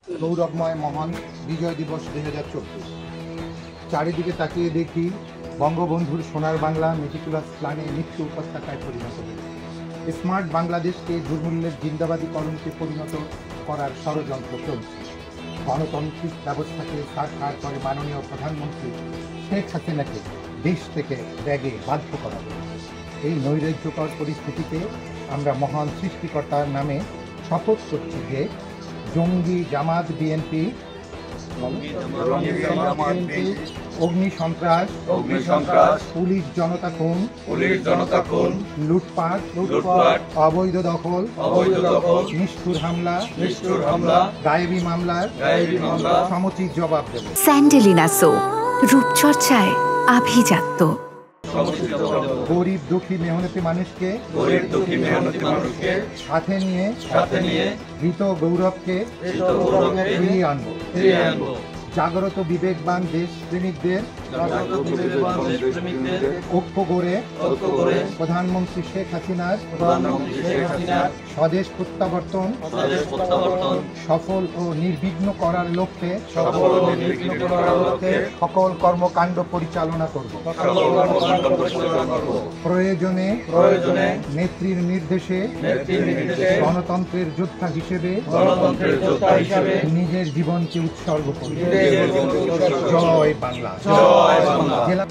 গৌরবময় মহান বিজয় দিবস 2024। চারিদিকে তাকিয়ে দেখি বঙ্গবন্ধুর সোনার বাংলা মেটিকুলাস প্ল্যানে মৃত্যু উপত্যকায় পরিণত হয়েছে। স্মার্ট বাংলাদেশকে দুর্মূল্যের জিন্দাবাদীকরণকে পরিণত করার ষড়যন্ত্র চলছে। গণতান্ত্রিক ব্যবস্থাকে ছাড়খাড় করে মাননীয় প্রধানমন্ত্রী শেখ হাসিনাকে দেশ থেকে ত্যাগে বাধ্য করা হয়েছে। এই নৈরাজ্যকর পরিস্থিতিতে আমরা মহান সৃষ্টিকর্তার নামে শপথ করছি যে জঙ্গি জামাত বিএনপি, অগ্নি সন্ত্রাস, পুলিশ জনতা খুন, লুটপাট, অবৈধ দখল, নিষ্ঠুর হামলা, গায়েবী মামলার সমুচিত জবাব দেব। স্যান্ডেলিনা সো, রূপচর্চায় আভিজাত্য। গরিব দুঃখী মেহনতি মানুষকে সাথে নিয়ে ধৃত গৌরবকে ফিরিয়ে আনবো। জাগ্রত বিবেকবান দেশপ্রেমিকদের ঐক্য গড়ে প্রধানমন্ত্রী শেখ হাসিনার স্বদেশ প্রত্যাবর্তন সফল ও নির্বিঘ্ন করার লক্ষ্যে সকল কর্মকাণ্ড পরিচালনা করব। প্রয়োজনে নেত্রীর নির্দেশে গণতন্ত্রের যোদ্ধা হিসেবে নিজের জীবনকে উৎসর্গ করব। জয় বাংলা। জেলা